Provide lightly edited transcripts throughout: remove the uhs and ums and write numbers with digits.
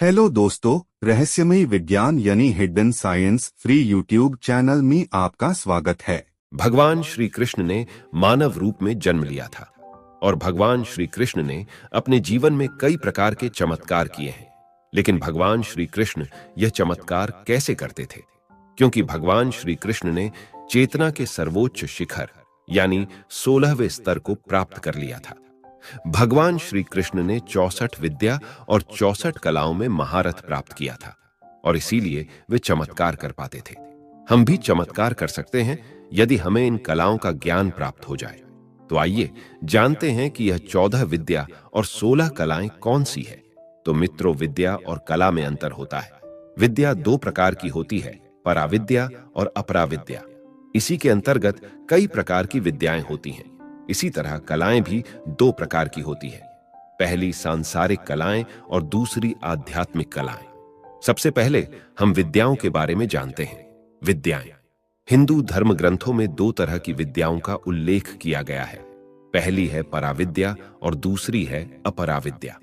Hello दोस्तों, रहस्यमयी विज्ञान यानी hidden science free YouTube channel में आपका स्वागत है। भगवान श्री कृष्ण ने मानव रूप में जन्म लिया था और भगवान श्री कृष्ण ने अपने जीवन में कई प्रकार के चमत्कार किए हैं। लेकिन भगवान श्री कृष्ण यह चमत्कार कैसे करते थे? क्योंकि भगवान श्री कृष्ण ने चेतना के सर्वोच्च शिखर यानी 16वें स्तर को प्राप्त कर लिया था। भगवान श्री कृष्ण ने 64 विद्या और 64 कलाओं में महारथ प्राप्त किया था और इसीलिए वे चमत्कार कर पाते थे। हम भी चमत्कार कर सकते हैं यदि हमें इन कलाओं का ज्ञान प्राप्त हो जाए। तो आइए जानते हैं कि यह 14 विद्या और 16 कलाएं कौन सी है। तो मित्रों, विद्या और कला में अंतर होता है। विद्या दो प्रकार की होती है, पराविद्या और अपराविद्या। इसी के अंतर्गत कई प्रकार की विद्याएं होती हैं। इसी तरह कलाएं भी दो प्रकार की होती है, पहली सांसारिक कलाएं और दूसरी आध्यात्मिक कलाएं। सबसे पहले हम विद्याओं के बारे में जानते हैं। विद्याएं हिंदू धर्म ग्रंथों में दो तरह की विद्याओं का उल्लेख किया गया है। पहली है पराविद्या और दूसरी है अपराविद्या।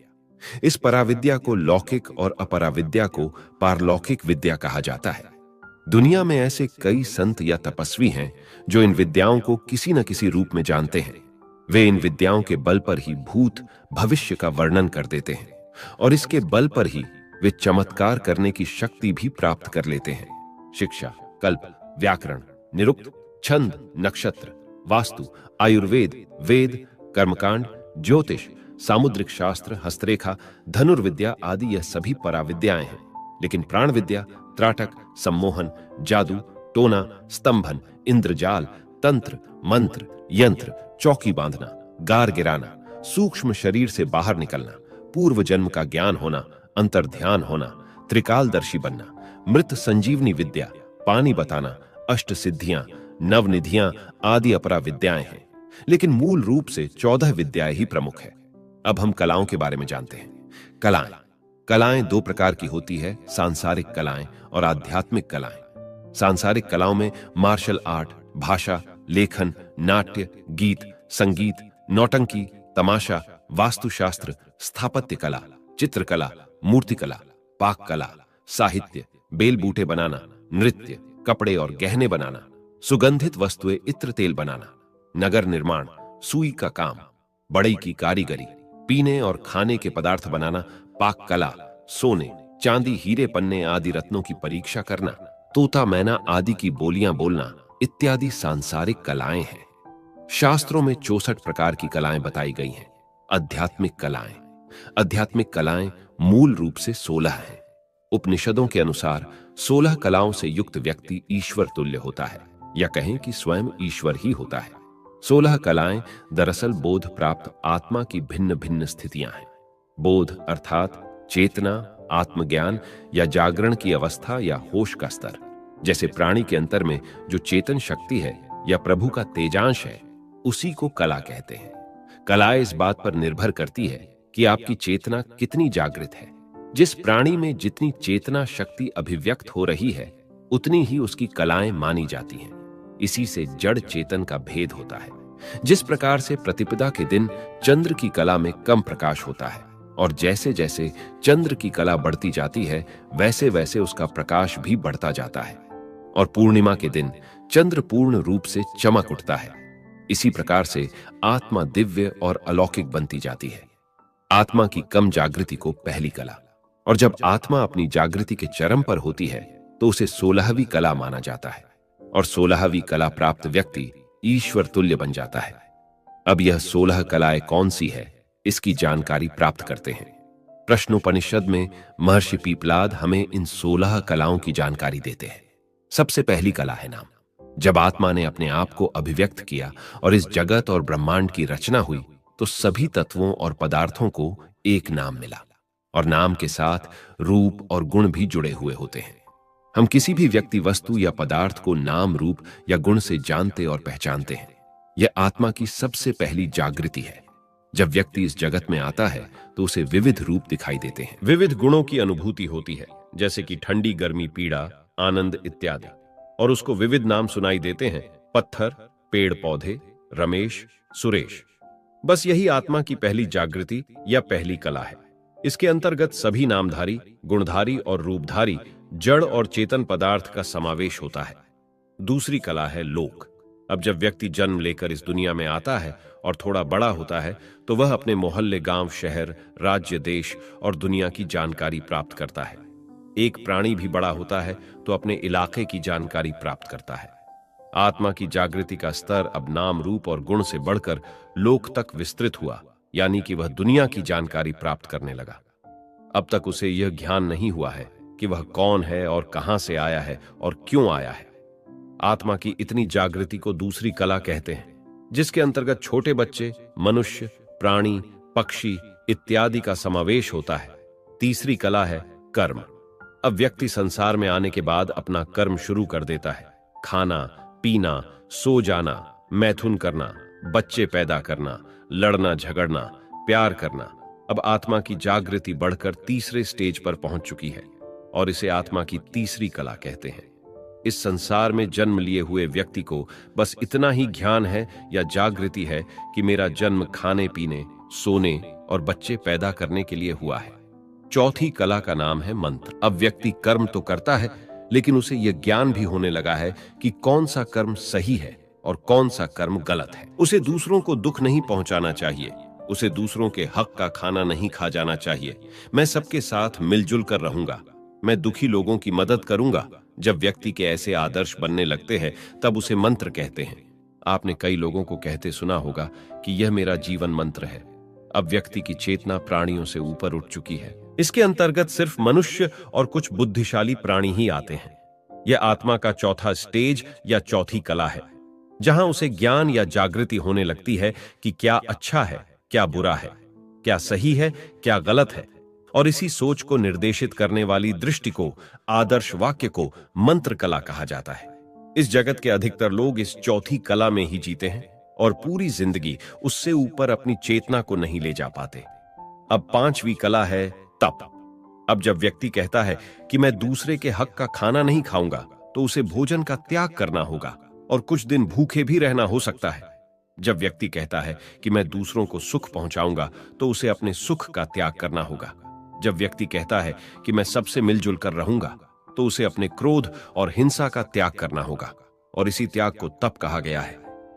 इस पराविद्या को लौकिक और अपराविद्या को पारलौकिक विद्या कहा जाता है। दुनिया में ऐसे कई संत या तपस्वी हैं जो इन विद्याओं को किसी न किसी रूप में जानते हैं। वे इन विद्याओं के बल पर ही भूत भविष्य का वर्णन कर देते हैं और इसके बल पर ही वे चमत्कार करने की शक्ति भी प्राप्त कर लेते हैं। शिक्षा, कल्प, व्याकरण, निरुक्त, छंद, नक्षत्र, वास्तु, आयुर्वेद, वेद, कर्मकांड, ज्योतिष, सामुद्रिक शास्त्र, हस्तरेखा, धनुर्विद्या आदि यह सभी पराविद्याएं हैं। लेकिन प्राण विद्या, त्राटक, सम्मोहन, जादू, टोना, स्तंभन, इंद्रजाल, तंत्र, मंत्र, यंत्र, चौकी बांधना, गार गिराना, सूक्ष्म शरीर से बाहर निकलना, पूर्व जन्म का ज्ञान होना, अंतर्ध्यान होना, त्रिकालदर्शी बनना, मृत संजीवनी विद्या, पानी बताना, अष्ट सिद्धियां, नवनिधियां आदि अपरा विद्याएं हैं। लेकिन मूल रूप से 14 विद्याएं ही प्रमुख है। अब हम कलाओं के बारे में जानते हैं। कलाएं दो प्रकार की होती है, सांसारिक कलाएं और आध्यात्मिक कलाएं। सांसारिक कलाओं में मार्शल आर्ट, भाषा, लेखन, नाट्य, गीत, संगीत, नौटंकी, तमाशा, वास्तुशास्त्र, स्थापत्य कला, चित्रकला, मूर्तिकला, पाक कला, साहित्य, बेल बूटे बनाना, नृत्य, कपड़े और गहने बनाना, सुगंधित वस्तुएं, इत्र तेल बनाना, नगर निर्माण, सुई का काम, बढ़ई की कारीगरी, पीने और खाने के पदार्थ बनाना, पाक कला, सोने, चांदी, हीरे, पन्ने आदि रत्नों की परीक्षा करना, तोता मैना आदि की बोलियां बोलना इत्यादि सांसारिक कलाएं हैं। शास्त्रों में 64 प्रकार की कलाएं बताई गई हैं। आध्यात्मिक कलाएं मूल रूप से 16 हैं। उपनिषदों के अनुसार 16 कलाओं से युक्त व्यक्ति ईश्वर तुल्य होता है, या कहें कि स्वयं ईश्वर ही होता है। 16 कलाएं दरअसल बोध प्राप्त आत्मा की भिन्न भिन्न स्थितियां हैं। बोध अर्थात चेतना, आत्मज्ञान या जागरण की अवस्था या होश का स्तर। जैसे प्राणी के अंतर में जो चेतन शक्ति है या प्रभु का तेजांश है, उसी को कला कहते हैं। कला इस बात पर निर्भर करती है कि आपकी चेतना कितनी जागृत है। जिस प्राणी में जितनी चेतना शक्ति अभिव्यक्त हो रही है, उतनी ही उसकी कलाएं मानी जाती हैं। इसी से जड़ चेतन का भेद होता है। जिस प्रकार से प्रतिपदा के दिन चंद्र की कला में कम प्रकाश होता है और जैसे जैसे चंद्र की कला बढ़ती जाती है, वैसे वैसे उसका प्रकाश भी बढ़ता जाता है और पूर्णिमा के दिन चंद्र पूर्ण रूप से चमक उठता है। इसी प्रकार से आत्मा दिव्य और अलौकिक बनती जाती है। आत्मा की कम जागृति को पहली कला, और जब आत्मा अपनी जागृति के चरम पर होती है तो उसे 16वीं कला माना जाता है और 16वीं कला प्राप्त व्यक्ति ईश्वर तुल्य बन जाता है। अब यह 16 कलाएं कौन सी है, इसकी जानकारी प्राप्त करते हैं। प्रश्नोपनिषद में महर्षि पीपलाद हमें इन 16 कलाओं की जानकारी देते हैं। सबसे पहली कला है नाम। जब आत्मा ने अपने आप को अभिव्यक्त किया और इस जगत और ब्रह्मांड की रचना हुई, तो सभी तत्वों और पदार्थों को एक नाम मिला और नाम के साथ रूप और गुण भी जुड़े हुए होते हैं। हम किसी भी व्यक्ति, वस्तु या पदार्थ को नाम, रूप या गुण से जानते और पहचानते हैं। यह आत्मा की सबसे पहली जागृति है। जब व्यक्ति इस जगत में आता है तो उसे विविध रूप दिखाई देते हैं। विविध गुणों की अनुभूति होती है, जैसे कि ठंडी, गर्मी, पीड़ा, आनंद इत्यादि, और उसको विविध नाम सुनाई देते हैं। पत्थर, पेड़ पौधे, रमेश, सुरेश। बस यही आत्मा की पहली जागृति या पहली कला है। इसके अंतर्गत सभी नामधारी, गुणधारी और रूपधारी जड़ और चेतन पदार्थ का समावेश होता है। दूसरी कला है लोक। अब जब व्यक्ति जन्म लेकर इस दुनिया में आता है और थोड़ा बड़ा होता है तो वह अपने मोहल्ले, गांव, शहर, राज्य, देश और दुनिया की जानकारी प्राप्त करता है। एक प्राणी भी बड़ा होता है तो अपने इलाके की जानकारी प्राप्त करता है। आत्मा की जागृति का स्तर अब नाम, रूप और गुण से बढ़कर लोक तक विस्तृत हुआ, यानी कि वह दुनिया की जानकारी प्राप्त करने लगा। अब तक उसे यह ज्ञान नहीं हुआ है कि वह कौन है और कहां से आया है और क्यों आया है। आत्मा की इतनी जागृति को दूसरी कला कहते हैं, जिसके अंतर्गत छोटे बच्चे, मनुष्य, प्राणी, पक्षी इत्यादि का समावेश होता है। तीसरी कला है कर्म। अब व्यक्ति संसार में आने के बाद अपना कर्म शुरू कर देता है। खाना, पीना, सो जाना, मैथुन करना, बच्चे पैदा करना, लड़ना झगड़ना, प्यार करना। अब आत्मा की जागृति बढ़कर तीसरे स्टेज पर पहुंच चुकी है और इसे आत्मा की तीसरी कला कहते हैं। इस संसार में जन्म लिए हुए व्यक्ति को बस इतना ही ज्ञान है या जागृति है कि मेरा जन्म खाने, पीने, सोने और बच्चे पैदा करने के लिए हुआ है। चौथी कला का नाम है मंत्र। अब व्यक्ति कर्म तो करता है, लेकिन उसे यह ज्ञान भी होने लगा है कि कौन सा कर्म सही है और कौन सा कर्म गलत है। उसे दूसरों को दुख नहीं पहुंचाना चाहिए, उसे दूसरों के हक का खाना नहीं खा जाना चाहिए। मैं सबके साथ मिलजुल कर रहूंगा, मैं दुखी लोगों की मदद करूंगा। जब व्यक्ति के ऐसे आदर्श बनने लगते हैं तब उसे मंत्र कहते हैं। आपने कई लोगों को कहते सुना होगा कि यह मेरा जीवन मंत्र है। अब व्यक्ति की चेतना प्राणियों से ऊपर उठ चुकी है। इसके अंतर्गत सिर्फ मनुष्य और कुछ बुद्धिशाली प्राणी ही आते हैं। यह आत्मा का चौथा स्टेज या चौथी कला है, जहां उसे ज्ञान या जागृति होने लगती है कि क्या अच्छा है, क्या बुरा है, क्या सही है, क्या गलत है। और इसी सोच को निर्देशित करने वाली दृष्टि को, आदर्श वाक्य को मंत्र कला कहा जाता है। इस जगत के अधिकतर लोग इस चौथी कला में ही जीते हैं और पूरी जिंदगी उससे ऊपर अपनी चेतना को नहीं ले जा पाते। अब पांचवी कला है तप। अब जब व्यक्ति कहता है कि मैं दूसरे के हक का खाना नहीं खाऊंगा, तो उसे भोजन का त्याग करना होगा और कुछ दिन भूखे भी रहना हो सकता है। जब व्यक्ति कहता है कि मैं दूसरों को सुख पहुंचाऊंगा, तो उसे अपने सुख का त्याग करना होगा। जब व्यक्ति कहता है कि मैं सबसे मिलजुल कर रहूंगा, तो उसे अपने क्रोध और हिंसा का त्याग करना होगा, और इसी त्याग को तप कहा गया है।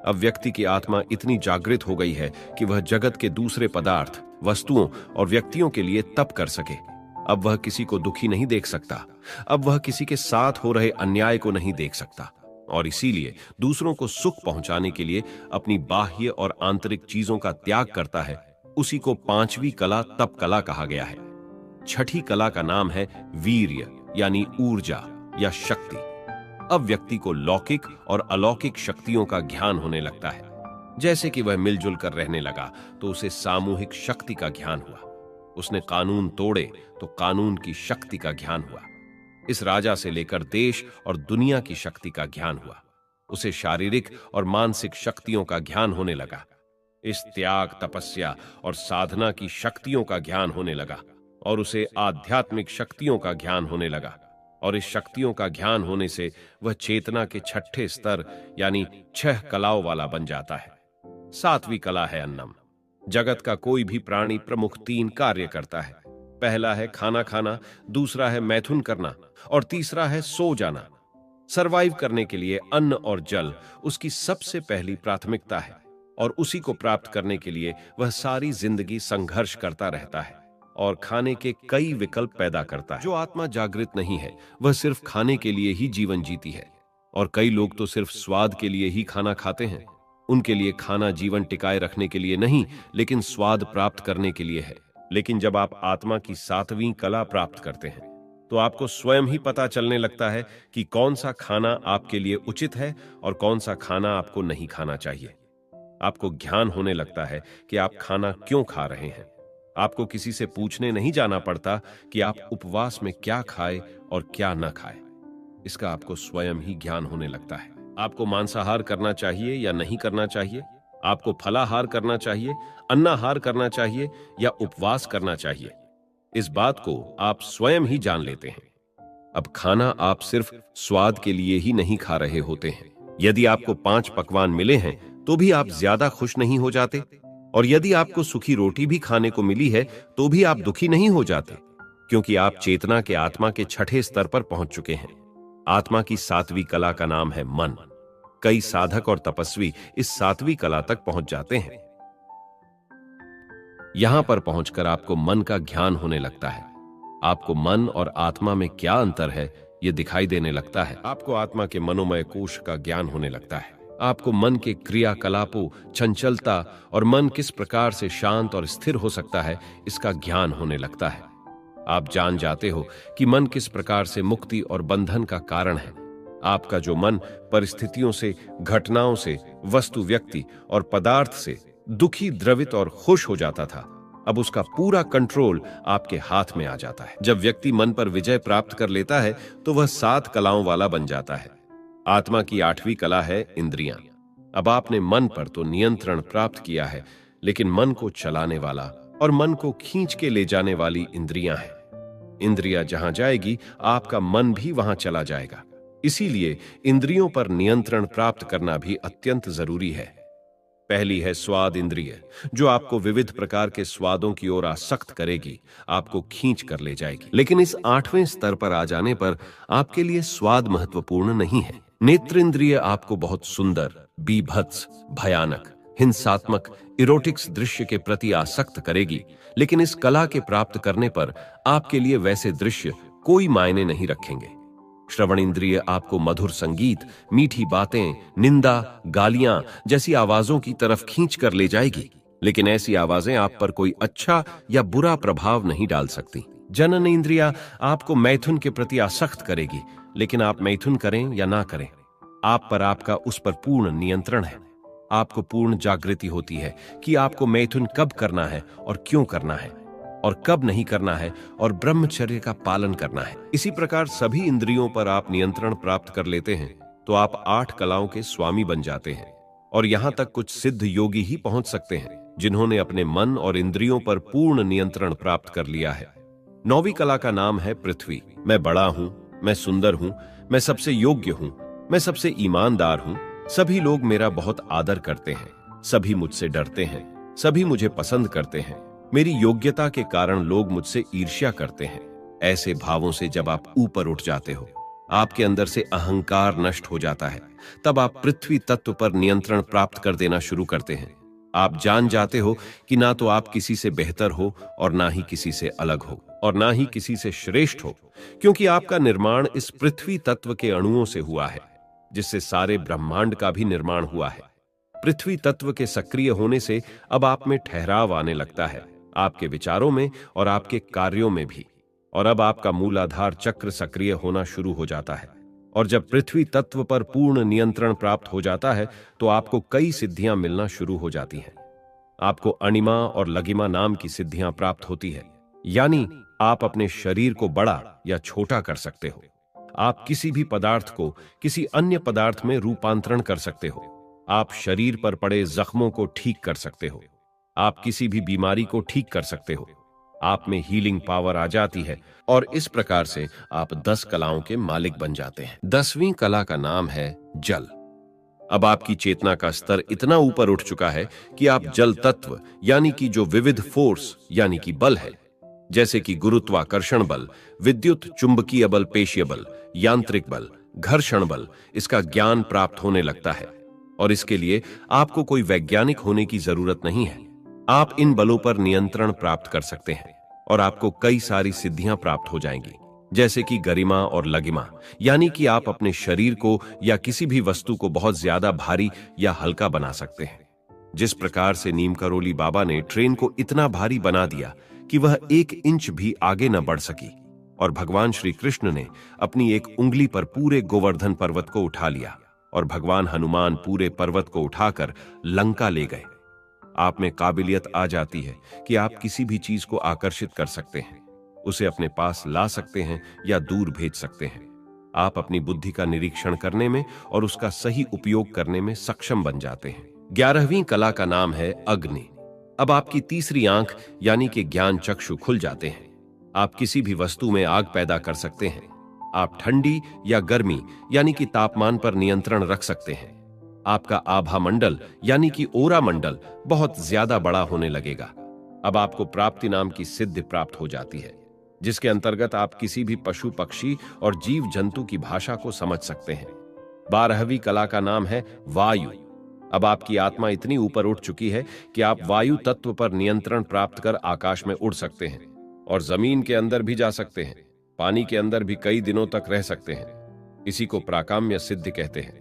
अब व्यक्ति की आत्मा इतनी जागृत हो गई है कि वह जगत के दूसरे पदार्थ, वस्तुओं और व्यक्तियों के लिए तप कर सके। अब वह किसी को दुखी नहीं देख सकता, अब वह किसी के साथ हो रहे अन्याय को नहीं देख सकता, और इसीलिए दूसरों को सुख पहुंचाने के लिए अपनी बाह्य और आंतरिक चीजों का त्याग करता है। उसी को पांचवी कला तप कला कहा गया है। छठी कला का नाम है वीर्य, यानी ऊर्जा या शक्ति। अब व्यक्ति को लौकिक और अलौकिक शक्तियों का ज्ञान होने लगता है। जैसे कि वह मिलजुल कर रहने लगा तो उसे सामूहिक शक्ति का ज्ञान हुआ। उसने कानून तोड़े तो कानून की शक्ति का ज्ञान हुआ। इस राजा से लेकर देश और दुनिया की शक्ति का ज्ञान हुआ। उसे शारीरिक और मानसिक शक्तियों का ज्ञान होने लगा। इस त्याग, तपस्या और साधना की शक्तियों का ज्ञान होने लगा, और उसे आध्यात्मिक शक्तियों का ज्ञान होने लगा। और इस शक्तियों का ज्ञान होने से वह चेतना के छठे स्तर यानी 6 कलाओं वाला बन जाता है। सातवीं कला है अन्नम। जगत का कोई भी प्राणी प्रमुख 3 कार्य करता है। पहला है खाना खाना, दूसरा है मैथुन करना और तीसरा है सो जाना। सरवाइव करने के लिए अन्न और जल उसकी सबसे पहली प्राथमिकता है, और उसी को प्राप्त करने के लिए वह सारी जिंदगी संघर्ष करता रहता है और खाने के कई विकल्प पैदा करता है। जो आत्मा जागृत नहीं है वह सिर्फ खाने के लिए ही जीवन जीती है, और कई लोग तो सिर्फ स्वाद के लिए ही खाना खाते हैं। उनके लिए खाना जीवन टिकाए रखने के लिए नहीं, लेकिन स्वाद प्राप्त करने के लिए है। लेकिन जब आप आत्मा की 7वीं कला प्राप्त करते हैं तो आपको स्वयं ही पता चलने लगता है कि कौन सा खाना आपके लिए उचित है और कौन सा खाना आपको नहीं खाना चाहिए। आपको ज्ञान होने लगता है कि आप खाना क्यों खा रहे हैं। आपको किसी से पूछने नहीं जाना पड़ता कि आप उपवास में क्या खाएं और क्या न खाएं। इसका आपको स्वयं ही ज्ञान होने लगता है। आपको मांसाहार करना चाहिए या नहीं करना चाहिए, आपको फलाहार करना चाहिए, अन्नाहार करना चाहिए या उपवास करना चाहिए, इस बात को आप स्वयं ही जान लेते हैं। अब खाना आप सिर्फ स्वाद के लिए ही नहीं खा रहे होते हैं। यदि आपको 5 पकवान मिले हैं तो भी आप ज्यादा खुश नहीं हो जाते, और यदि आपको सूखी रोटी भी खाने को मिली है तो भी आप दुखी नहीं हो जाते, क्योंकि आप चेतना के आत्मा के छठे स्तर पर पहुंच चुके हैं। आत्मा की सातवीं कला का नाम है मन। कई साधक और तपस्वी इस सातवीं कला तक पहुंच जाते हैं। यहां पर पहुंचकर आपको मन का ज्ञान होने लगता है। आपको मन और आत्मा में क्या अंतर है यह दिखाई देने लगता है। आपको आत्मा के मनोमय कोश का ज्ञान होने लगता है। आपको मन के क्रियाकलापों, चंचलता और मन किस प्रकार से शांत और स्थिर हो सकता है इसका ज्ञान होने लगता है। आप जान जाते हो कि मन किस प्रकार से मुक्ति और बंधन का कारण है। आपका जो मन परिस्थितियों से, घटनाओं से, वस्तु, व्यक्ति और पदार्थ से दुखी, द्रवित और खुश हो जाता था, अब उसका पूरा कंट्रोल आपके हाथ में आ जाता है। जब व्यक्ति मन पर विजय प्राप्त कर लेता है तो वह 7 कलाओं वाला बन जाता है। आत्मा की 8वीं कला है इंद्रियां। अब आपने मन पर तो नियंत्रण प्राप्त किया है, लेकिन मन को चलाने वाला और मन को खींच के ले जाने वाली इंद्रियां हैं। इंद्रियां जहां जाएगी आपका मन भी वहां चला जाएगा। इसीलिए इंद्रियों पर नियंत्रण प्राप्त करना भी अत्यंत जरूरी है। पहली है स्वाद इंद्रिय, जो आपको विविध प्रकार के स्वादों की ओर आसक्त करेगी, आपको खींच कर ले जाएगी। लेकिन इस 8वें स्तर पर आ जाने पर आपके लिए स्वाद महत्वपूर्ण नहीं है। नेत्र इंद्रिय आपको बहुत सुंदर, बीभत्स, भयानक, हिंसात्मक, इरोटिक्स दृश्य के प्रति आसक्त करेगी, लेकिन इस कला के प्राप्त करने पर आपके लिए वैसे दृश्य कोई मायने नहीं रखेंगे। श्रवण इंद्रिय आपको मधुर संगीत, मीठी बातें, निंदा, गालियां जैसी आवाजों की तरफ खींच कर ले जाएगी, लेकिन ऐसी आवाजें आप पर कोई अच्छा या बुरा प्रभाव नहीं डाल सकती। जनन इंद्रिया आपको मैथुन के प्रति आसक्त करेगी, लेकिन आप मैथुन करें या ना करें, आप पर आपका उस पर पूर्ण नियंत्रण है। आपको पूर्ण जागृति होती है कि आपको मैथुन कब करना है और क्यों करना है, और कब नहीं करना है, और ब्रह्मचर्य का पालन करना है। इसी प्रकार सभी इंद्रियों पर आप नियंत्रण प्राप्त कर लेते हैं तो आप 8 कलाओं के स्वामी बन जाते हैं। और यहां तक कुछ सिद्ध योगी ही पहुंच सकते हैं जिन्होंने अपने मन और इंद्रियों पर पूर्ण नियंत्रण प्राप्त कर लिया है। 9वीं कला का नाम है पृथ्वी। मैं बड़ा हूं, मैं सुंदर हूं, मैं सबसे योग्य हूं, मैं सबसे ईमानदार हूं, सभी लोग मेरा बहुत आदर करते हैं, सभी मुझसे डरते हैं, सभी मुझे पसंद करते हैं, मेरी योग्यता के कारण लोग मुझसे ईर्ष्या करते हैं। ऐसे भावों से जब आप ऊपर उठ जाते हो, आपके अंदर से अहंकार नष्ट हो जाता है, तब आप पृथ्वी तत्व पर नियंत्रण प्राप्त कर देना शुरू करते हैं। आप जान जाते हो कि ना तो आप किसी से बेहतर हो और ना ही किसी से अलग हो और ना ही किसी से श्रेष्ठ हो, क्योंकि आपका निर्माण इस पृथ्वी तत्व के अणुओं से हुआ है, जिससे सारे ब्रह्मांड का भी निर्माण हुआ है। पृथ्वी तत्व के सक्रिय होने से अब आप में ठहराव आने लगता है, आपके विचारों में और आपके कार्यों में भी। और अब आपका मूलाधार चक्र सक्रिय होना शुरू हो जाता है। और जब पृथ्वी तत्व पर पूर्ण नियंत्रण प्राप्त हो जाता है तो आपको कई सिद्धियां मिलना शुरू हो जाती हैं। आपको अणिमा और लगिमा नाम की सिद्धियां प्राप्त होती है, यानी आप अपने शरीर को बड़ा या छोटा कर सकते हो। आप किसी भी पदार्थ को किसी अन्य पदार्थ में रूपांतरण कर सकते हो। आप शरीर पर पड़े जख्मों को ठीक कर सकते हो। आप किसी भी बीमारी को ठीक कर सकते हो। आप में हीलिंग पावर आ जाती है और इस प्रकार से आप 10 कलाओं के मालिक बन जाते हैं। 10वीं कला का नाम है जल। अब आपकी चेतना का स्तर इतना ऊपर उठ चुका है कि आप जल तत्व यानी कि जो विविध फोर्स यानी कि बल है, जैसे कि गुरुत्वाकर्षण बल, विद्युत चुंबकीय बल, पेशीय बल, यांत्रिक बल, घर्षण बल, इसका ज्ञान प्राप्त होने लगता है। और इसके लिए आपको कोई वैज्ञानिक होने की जरूरत नहीं है। आप इन बलों पर नियंत्रण प्राप्त कर सकते हैं और आपको कई सारी सिद्धियां प्राप्त हो जाएंगी, जैसे कि गरिमा और लगिमा, यानी कि आप अपने शरीर को या किसी भी वस्तु को बहुत ज्यादा भारी या हल्का बना सकते हैं। जिस प्रकार से नीम करोली बाबा ने ट्रेन को इतना भारी बना दिया कि वह 1 इंच भी आगे न बढ़ सकी, और भगवान श्री कृष्ण ने अपनी एक उंगली पर पूरे गोवर्धन पर्वत को उठा लिया, और भगवान हनुमान पूरे पर्वत को उठाकर लंका ले गए। आप में काबिलियत आ जाती है कि आप किसी भी चीज को आकर्षित कर सकते हैं, उसे अपने पास ला सकते हैं या दूर भेज सकते हैं। आप अपनी बुद्धि का निरीक्षण करने में और उसका सही उपयोग करने में सक्षम बन जाते हैं। 11वीं कला का नाम है अग्नि। अब आपकी तीसरी आंख यानी कि ज्ञान चक्षु खुल जाते हैं। आप किसी भी वस्तु में आग पैदा कर सकते हैं। आप ठंडी या गर्मी यानी कि तापमान पर नियंत्रण रख सकते हैं। आपका आभा मंडल यानी कि ओरा मंडल बहुत ज्यादा बड़ा होने लगेगा। अब आपको प्राप्ति नाम की सिद्धि प्राप्त हो जाती है, जिसके अंतर्गत आप किसी भी पशु पक्षी और जीव जंतु की भाषा को समझ सकते हैं। 12वीं कला का नाम है वायु। अब आपकी आत्मा इतनी ऊपर उठ चुकी है कि आप वायु तत्व पर नियंत्रण प्राप्त कर आकाश में उड़ सकते हैं और जमीन के अंदर भी जा सकते हैं, पानी के अंदर भी कई दिनों तक रह सकते हैं। इसी को प्राकाम्य सिद्धि कहते हैं,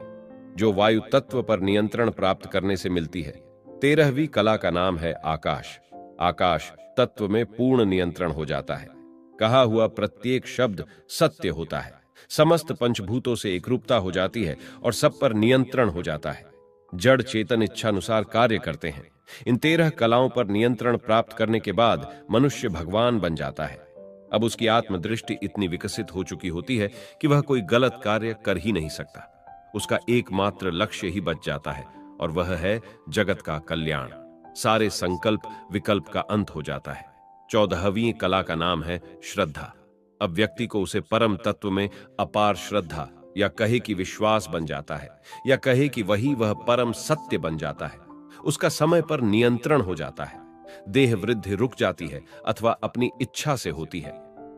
जो वायु तत्व पर नियंत्रण प्राप्त करने से मिलती है। 13वीं कला का नाम है आकाश। आकाश तत्व में पूर्ण नियंत्रण हो जाता है। कहा हुआ प्रत्येक शब्द सत्य होता है, समस्त पंचभूतों से एकरूपता हो जाती है और सब पर नियंत्रण हो जाता है। जड़ चेतन इच्छानुसार कार्य करते हैं। इन 13 कलाओं पर नियंत्रण प्राप्त करने के बाद मनुष्य भगवान बन जाता है। अब उसकी आत्मदृष्टि इतनी विकसित हो चुकी होती है कि वह कोई गलत कार्य कर ही नहीं सकता। उसका एकमात्र लक्ष्य ही बच जाता है और वह है जगत का कल्याण। सारे संकल्प विकल्प का अंत हो जाता है। 14वीं कला का नाम है श्रद्धा। अब व्यक्ति को उसे परम तत्व में अपार श्रद्धा या कहे कि विश्वास बन जाता है, या कहे कि वह परम सत्य बन जाता है। उसका समय पर नियंत्रण हो जाता है। देह वृद्धि रुक जाती है अथवा अपनी इच्छा से होती है।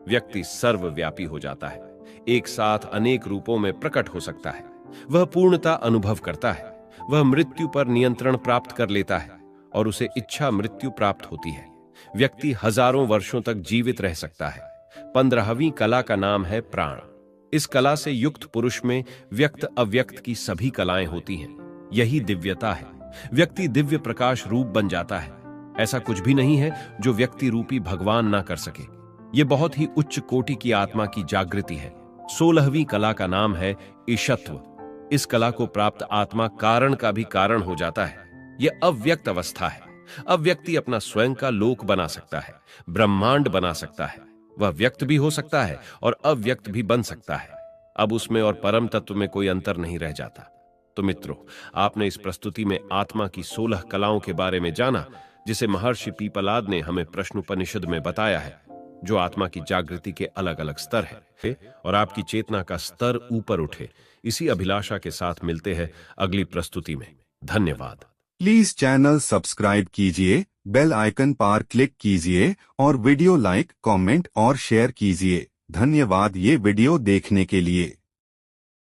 व्यक्ति सर्वव्यापी हो जाता है, एक साथ अनेक रूपों में प्रकट हो सकता है। वह पूर्णता अनुभव करता है। वह मृत्यु पर नियंत्रण प्राप्त कर लेता है और उसे इच्छा मृत्यु प्राप्त होती है। व्यक्ति हजारों वर्षों तक जीवित रह सकता है। 15वीं कला का नाम है प्राण। इस कला से युक्त पुरुष में व्यक्त अव्यक्त की सभी कलाएं होती हैं। यही दिव्यता है। व्यक्ति दिव्य प्रकाश रूप बन जाता है। ऐसा कुछ भी नहीं है जो व्यक्ति रूपी भगवान ना कर सके। यह बहुत ही उच्च कोटि की आत्मा की जागृति है। 16वीं कला का नाम है ईशत्व। इस कला को प्राप्त आत्मा कारण का भी कारण हो जाता है। यह अव्यक्त अवस्था है। अब व्यक्ति अपना स्वयं का लोक बना सकता है, ब्रह्मांड बना सकता है। वह व्यक्त भी हो सकता है और अव्यक्त भी बन सकता है। अब उसमें और परम तत्व में कोई अंतर नहीं रह जाता। तो मित्रों, आपने इस प्रस्तुति में आत्मा की 16 कलाओं के बारे में जाना, जिसे महर्षि पीपलाद ने हमें प्रश्नोपनिषद में बताया है, जो आत्मा की जागृति के अलग अलग स्तर है और आपकी चेतना का स्तर ऊपर उठे। इसी अभिलाषा के साथ मिलते हैं अगली प्रस्तुति में। धन्यवाद। प्लीज चैनल सब्सक्राइब कीजिए, बेल आइकन पर क्लिक कीजिए और वीडियो लाइक, कमेंट और शेयर कीजिए। धन्यवाद ये वीडियो देखने के लिए।